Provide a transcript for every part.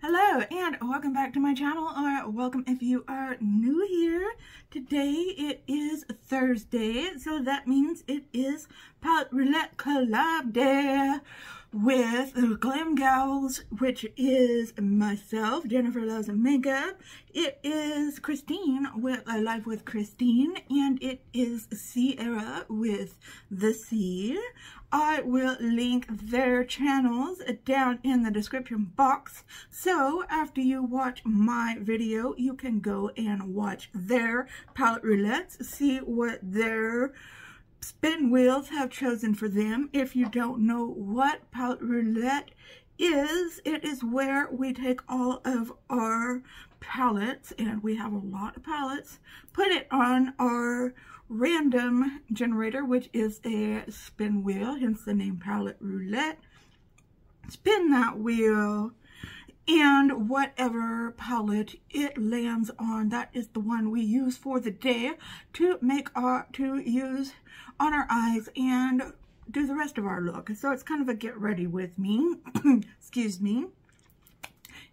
Hello and welcome back to my channel, or welcome if you are new here. Today it is Thursday, so that means it is Palette Roulette Collab Day with Glam Gals, which is myself, Jennifer Loves Makeup. It is Christine with Life with Christine, and it is Sierra with The C. I will link their channels down in the description box, so after you watch my video you can go and watch their palette roulettes, see what their spin wheels have chosen for them. If you don't know what palette roulette is, it is where we take all of our palettes, and we have a lot of palettes, put it on our random generator, which is a spin wheel, hence the name palette roulette. Spin that wheel, and whatever palette it lands on, that is the one we use for the day to use on our eyes and do the rest of our look. So it's kind of a get ready with me. Excuse me.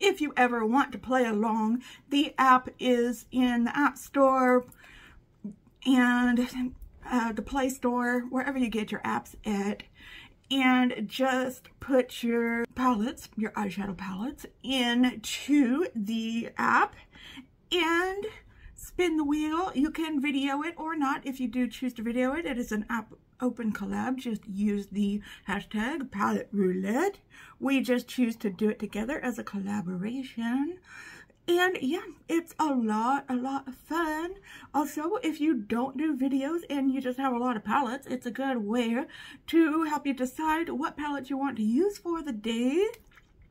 If you ever want to play along, the app is in the App Store and the Play Store, wherever you get your apps at. And just put your palettes, your eyeshadow palettes, into the app and spin the wheel. You can video it or not. If you do choose to video it, it is an app open collab. Just use the hashtag palette roulette. We just choose to do it together as a collaboration. And yeah, it's a lot of fun. Also, if you don't do videos and you just have a lot of palettes, it's a good way to help you decide what palette you want to use for the day.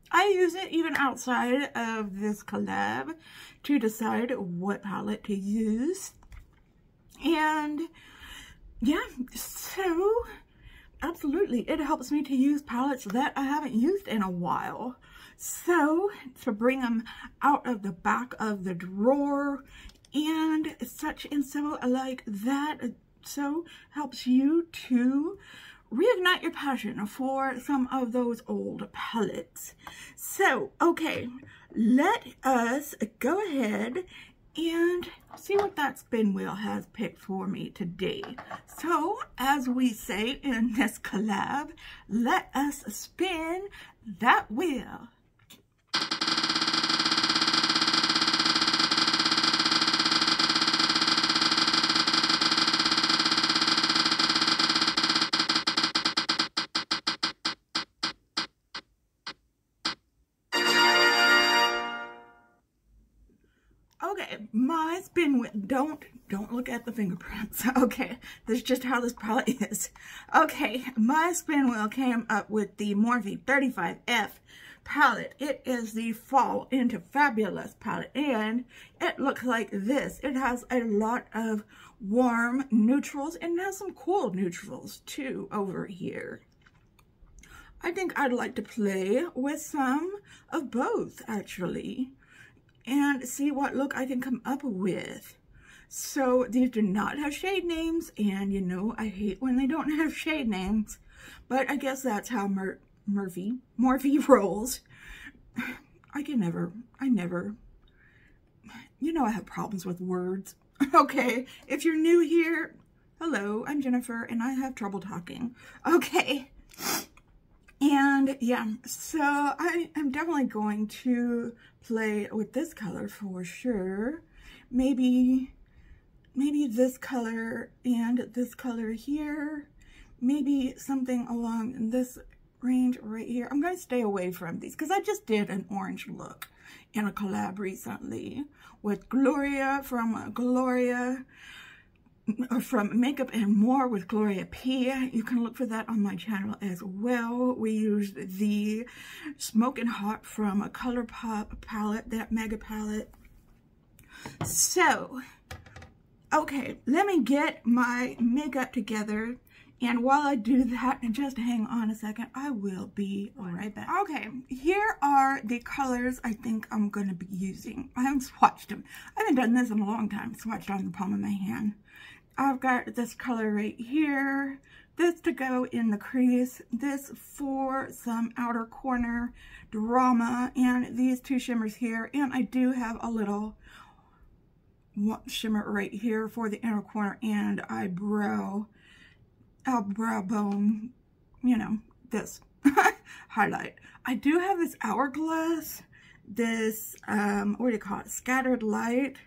I use it even outside of this collab to decide what palette to use. And yeah, so absolutely, it helps me to use palettes that I haven't used in a while. So, to bring them out of the back of the drawer and such and so like that, so helps you to reignite your passion for some of those old palettes. So, okay, let us go ahead and see what that spin wheel has picked for me today. So, as we say in this collab, let us spin that wheel. Okay, my spin wheel, don't look at the fingerprints. Okay, this is just how this palette is. Okay, my spin wheel came up with the Morphe 35F palette. It is the Fall into Fabulous palette, and it looks like this. It has a lot of warm neutrals and it has some cool neutrals too over here. I think I'd like to play with some of both actually and see what look I can come up with. So these do not have shade names, and you know I hate when they don't have shade names, but I guess that's how Morphe rolls. I never, you know I have problems with words. Okay, if you're new here, hello, I'm Jennifer and I have trouble talking. Okay. And yeah, so I am definitely going to play with this color for sure. Maybe this color and this color here. Maybe something along this range right here. I'm going to stay away from these because I just did an orange look in a collab recently with Gloria from Makeup and More with Gloria P. You can look for that on my channel as well. We used the Smoking Hot from a ColourPop palette, that mega palette. So, okay, let me get my makeup together. And while I do that, and just hang on a second, I will be right back. Okay, here are the colors I think I'm going to be using. I haven't swatched them. I haven't done this in a long time. Swatched on the palm of my hand. I've got this color right here, this to go in the crease, this for some outer corner drama, and these two shimmers here, and I do have a little shimmer right here for the inner corner and eyebrow bone, you know, this highlight. I do have this hourglass, this, what do you call it, scattered light.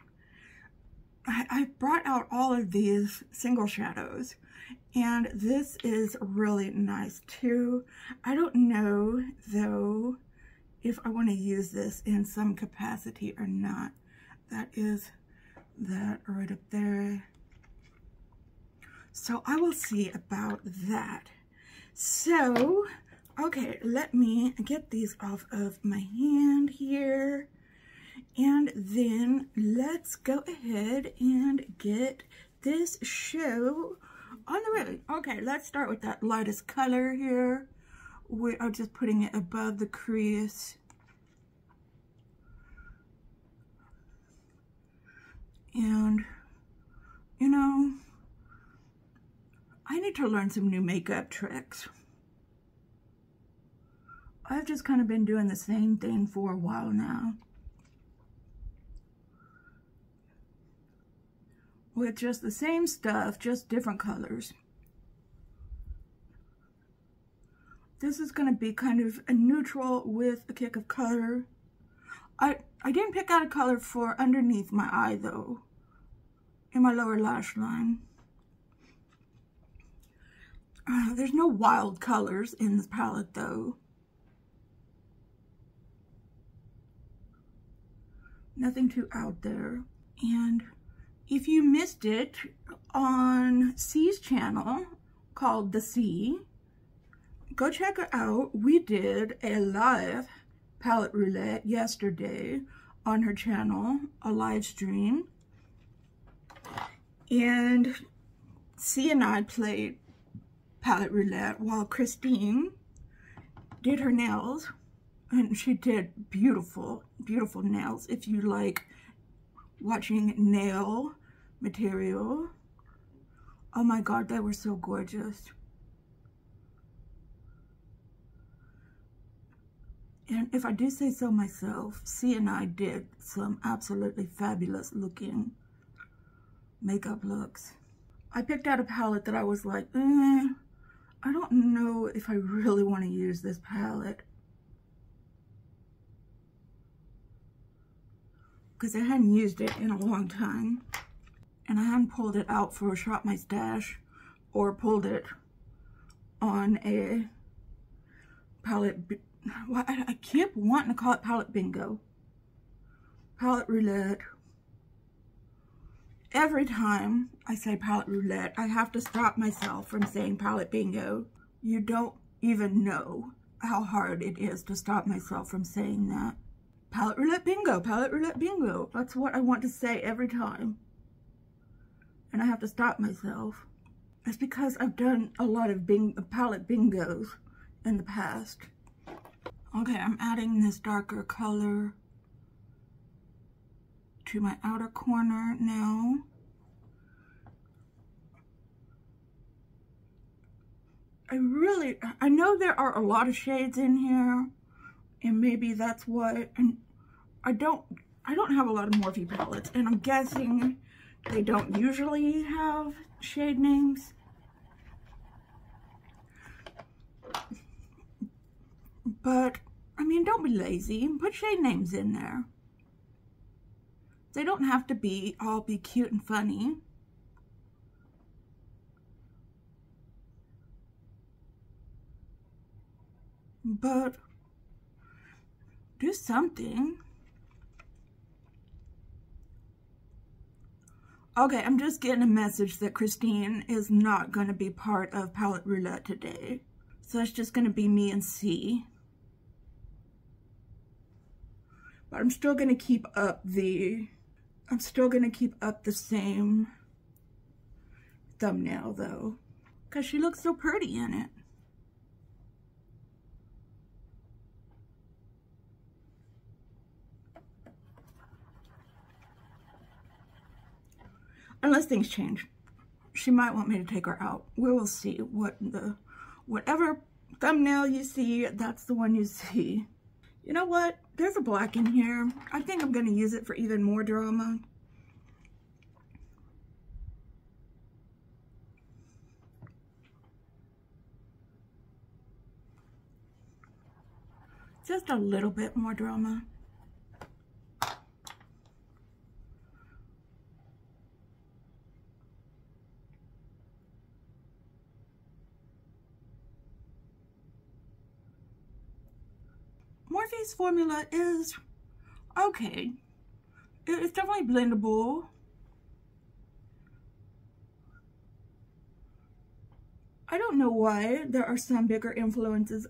I brought out all of these single shadows, and this is really nice too. I don't know though if I want to use this in some capacity or not. That is that right up there. So I will see about that. So, okay, let me get these off of my hand here. And then let's go ahead and get this show on the road. Okay, let's start with that lightest color here. We are just putting it above the crease. And, you know, I need to learn some new makeup tricks. I've just kind of been doing the same thing for a while now, with just the same stuff, just different colors. This is going to be kind of a neutral with a kick of color. I didn't pick out a color for underneath my eye though, in my lower lash line. There's no wild colors in this palette though. Nothing too out there. And if you missed it on C's channel called The C, go check it out. We did a live palette roulette yesterday on her channel, a live stream. And C and I played palette roulette while Christine did her nails. And she did beautiful, beautiful nails. If you like watching nail material, oh my God, they were so gorgeous. And if I do say so myself, C and I did some absolutely fabulous looking makeup looks. I picked out a palette that I was like, I don't know if I really want to use this palette, because I hadn't used it in a long time, and I hadn't pulled it out for Shop My Stash or pulled it on a palette. Well, I keep wanting to call it palette bingo, palette roulette. Every time I say palette roulette, I have to stop myself from saying palette bingo. You don't even know how hard it is to stop myself from saying that. Palette roulette bingo, palette roulette bingo. That's what I want to say every time. And I have to stop myself. It's because I've done a lot of palette bingos in the past. Okay, I'm adding this darker color to my outer corner now. I know there are a lot of shades in here, and maybe that's what, and I don't have a lot of Morphe palettes, and I'm guessing they don't usually have shade names. But, I mean, don't be lazy. Put shade names in there. They don't have to all be cute and funny. But do something. Okay, I'm just getting a message that Christine is not going to be part of palette roulette today. So it's just going to be me and C. But I'm still going to keep up the same thumbnail though, because she looks so pretty in it. Unless things change. she might want me to take her out. We will see. Whatever thumbnail you see, that's the one you see. You know what? There's a black in here. I think I'm going to use it for even more drama. Just a little bit more drama. Morphe's formula is okay. It's definitely blendable. I don't know why there are some bigger influencers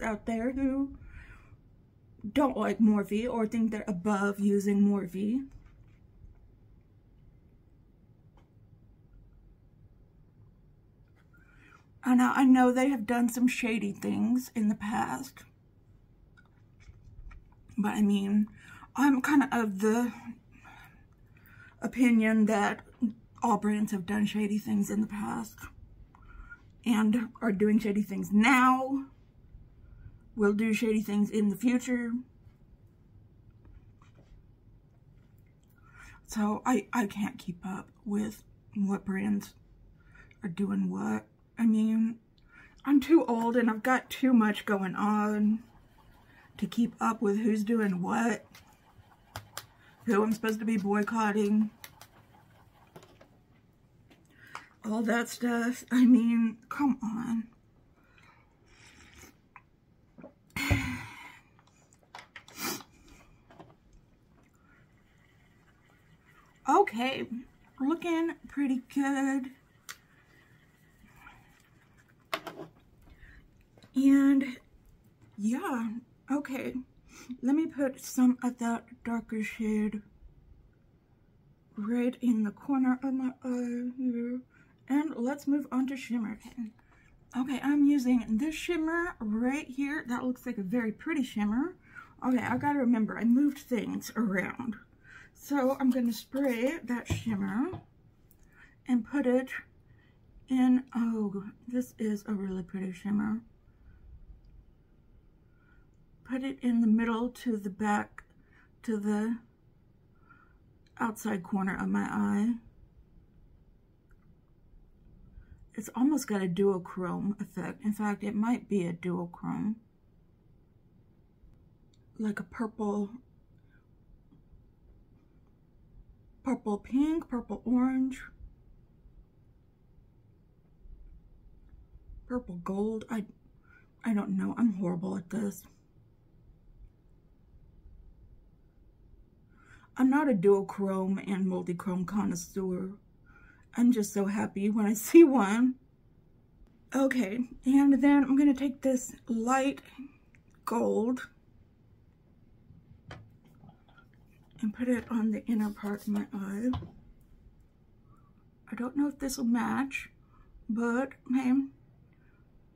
out there who don't like Morphe or think they're above using Morphe. And I know they have done some shady things in the past. But I mean, I'm kind of the opinion that all brands have done shady things in the past and are doing shady things now, will do shady things in the future. So I can't keep up with what brands are doing what. I mean, I'm too old and I've got too much going on to keep up with who's doing what, who I'm supposed to be boycotting, all that stuff. I mean, come on. Okay, looking pretty good. And yeah, okay, let me put some of that darker shade right in the corner of my eye here. And let's move on to shimmer. Okay, I'm using this shimmer right here. That looks like a very pretty shimmer. Okay, I gotta remember, I moved things around. So I'm gonna spray that shimmer and put it in, oh, this is a really pretty shimmer. Put it in the middle to the back, to the outside corner of my eye. It's almost got a duochrome effect. In fact, it might be a duochrome. Like a purple pink, purple orange, purple gold. I don't know. I'm horrible at this. I'm not a duochrome and multi-chrome connoisseur. I'm just so happy when I see one. Okay, and then I'm going to take this light gold and put it on the inner part of my eye. I don't know if this will match, but hey,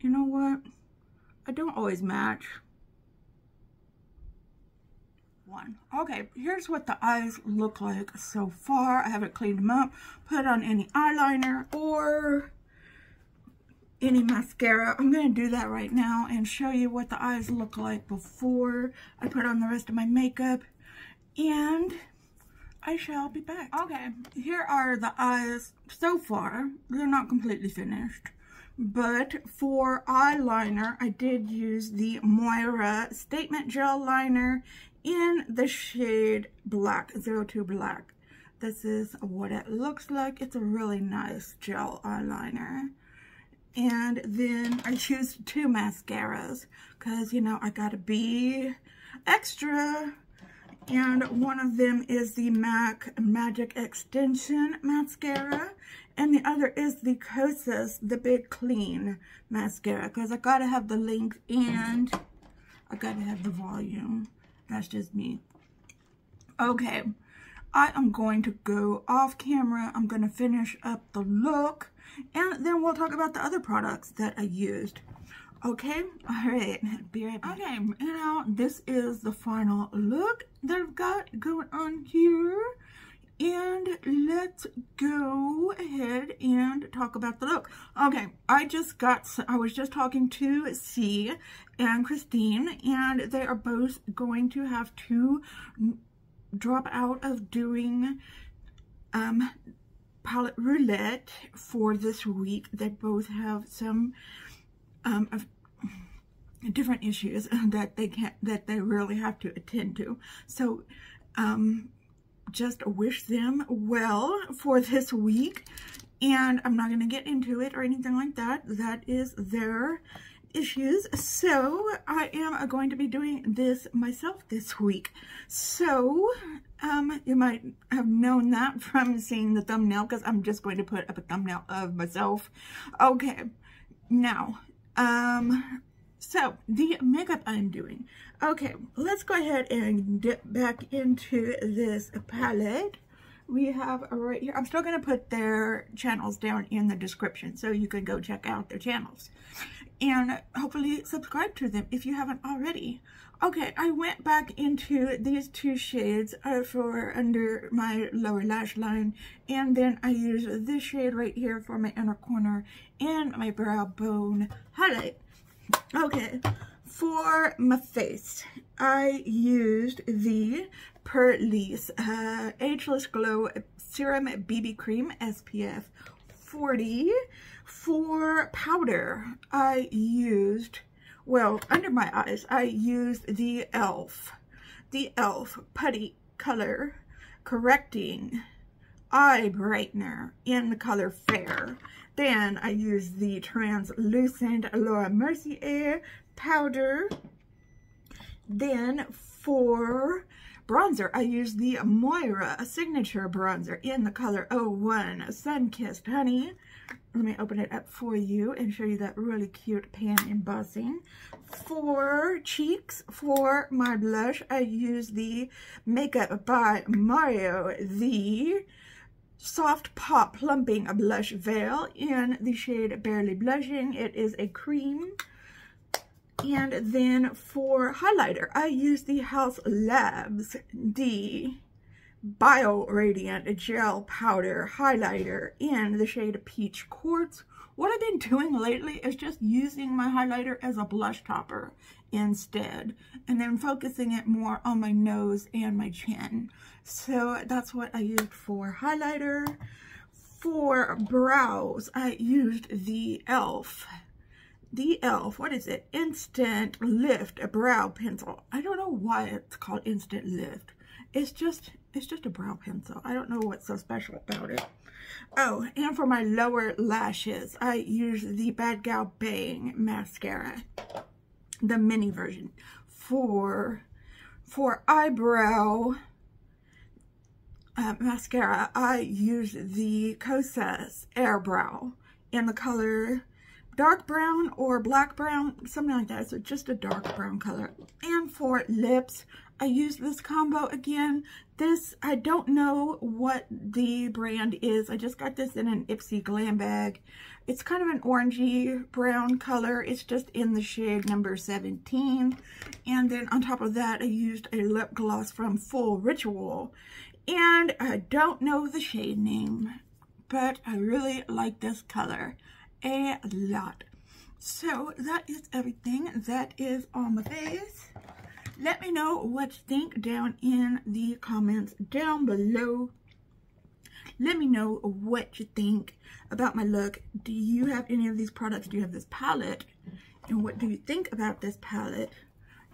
you know what? I don't always match. Okay, here's what the eyes look like so far. I haven't cleaned them up, put on any eyeliner or any mascara. I'm going to do that right now and show you what the eyes look like before I put on the rest of my makeup, and I shall be back. Okay, here are the eyes so far. They're not completely finished, but for eyeliner, I did use the Moira Statement Gel Liner in the shade Black, 02 Black. This is what it looks like. It's a really nice gel eyeliner. And then I used two mascaras because, you know, I gotta be extra. And one of them is the MAC Magic Extension Mascara, and the other is the Kosas The Big Clean Mascara, because I gotta have the length and I gotta have the volume. That's just me. Okay, I am going to go off camera. I'm going to finish up the look, and then we'll talk about the other products that I used. Okay, all right, be right back. Okay, now this is the final look that I've got going on here. And let's go ahead and talk about the look. Okay, I was just talking to C and Christine, and they are both going to have to drop out of doing palette roulette for this week. They both have some different issues that they really have to attend to. So just wish them well for this week, and I'm not going to get into it or anything like that. That is their issues. So I am going to be doing this myself this week. So you might have known that from seeing the thumbnail, because I'm just going to put up a thumbnail of myself. Okay, now so the makeup I'm doing. Okay, let's go ahead and dip back into this palette. We have right here, I'm still going to put their channels down in the description so you can go check out their channels. And hopefully subscribe to them if you haven't already. Okay, I went back into these two shades for under my lower lash line. And then I used this shade right here for my inner corner and my brow bone highlight. Okay, for my face, I used the Purlisse Ageless Glow Serum BB Cream SPF 40. For powder, I used, well, under my eyes, I used the e.l.f. Putty Color Correcting Eye Brightener in the color Fair. Then I used the translucent Laura Mercier powder. Then for bronzer, I used the Moira Signature Bronzer in the color 01 Sunkissed Honey. Let me open it up for you and show you that really cute pan embossing. For cheeks, for my blush, I used the Makeup by Mario, the Soft Pop Plumping Blush Veil in the shade Barely Blushing. It is a cream. And then for highlighter, I used the Haus Labs, the Bio Radiant Gel Powder Highlighter in the shade Peach Quartz. What I've been doing lately is just using my highlighter as a blush topper instead, and then focusing it more on my nose and my chin. So that's what I used for highlighter. For brows, I used the e.l.f. What is it? Instant Lift Brow Pencil. I don't know why it's called Instant Lift. It's just a brow pencil. I don't know what's so special about it. Oh, and for my lower lashes, I used the Bad Gal Bang mascara, the mini version. For eyebrow mascara, I used the Kosas Air Brow in the color dark brown or black brown, something like that. So just a dark brown color. And for lips, I used this combo again. This, I don't know what the brand is. I just got this in an Ipsy Glam bag. It's kind of an orangey brown color. It's just in the shade number 17. And then on top of that, I used a lip gloss from Full Ritual. And I don't know the shade name, but I really like this color a lot. So that is everything that is on my face. Let me know what you think down in the comments down below. Let me know what you think about my look. Do you have any of these products? Do you have this palette? And what do you think about this palette?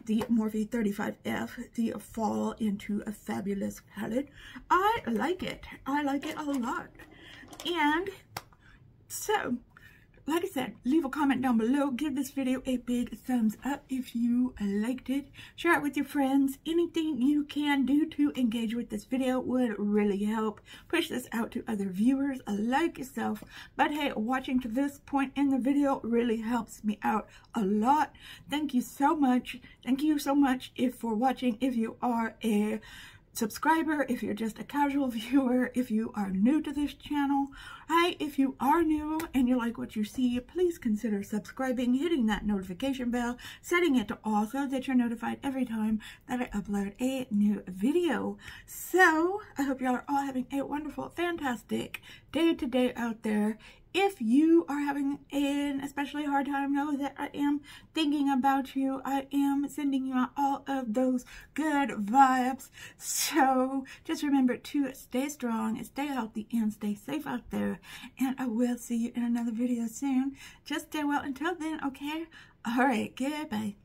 The Morphe 35F, the Fall into a Fabulous palette. I like it. I like it a lot. And so, like I said, leave a comment down below. Give this video a big thumbs up if you liked it. Share it with your friends. Anything you can do to engage with this video would really help push this out to other viewers like yourself. But hey, watching to this point in the video really helps me out a lot. Thank you so much. Thank you so much for watching. If you are a subscriber, if you're just a casual viewer, if you are new to this channel. Hi, if you are new and you like what you see, please consider subscribing, hitting that notification bell, setting it to all so that you're notified every time that I upload a new video. So I hope y'all are all having a wonderful, fantastic day today out there. If you are having an especially hard time, know that I am thinking about you. I am sending you out all of those good vibes. So just remember to stay strong, stay healthy, and stay safe out there. And I will see you in another video soon. Just stay well until then, okay? All right, goodbye.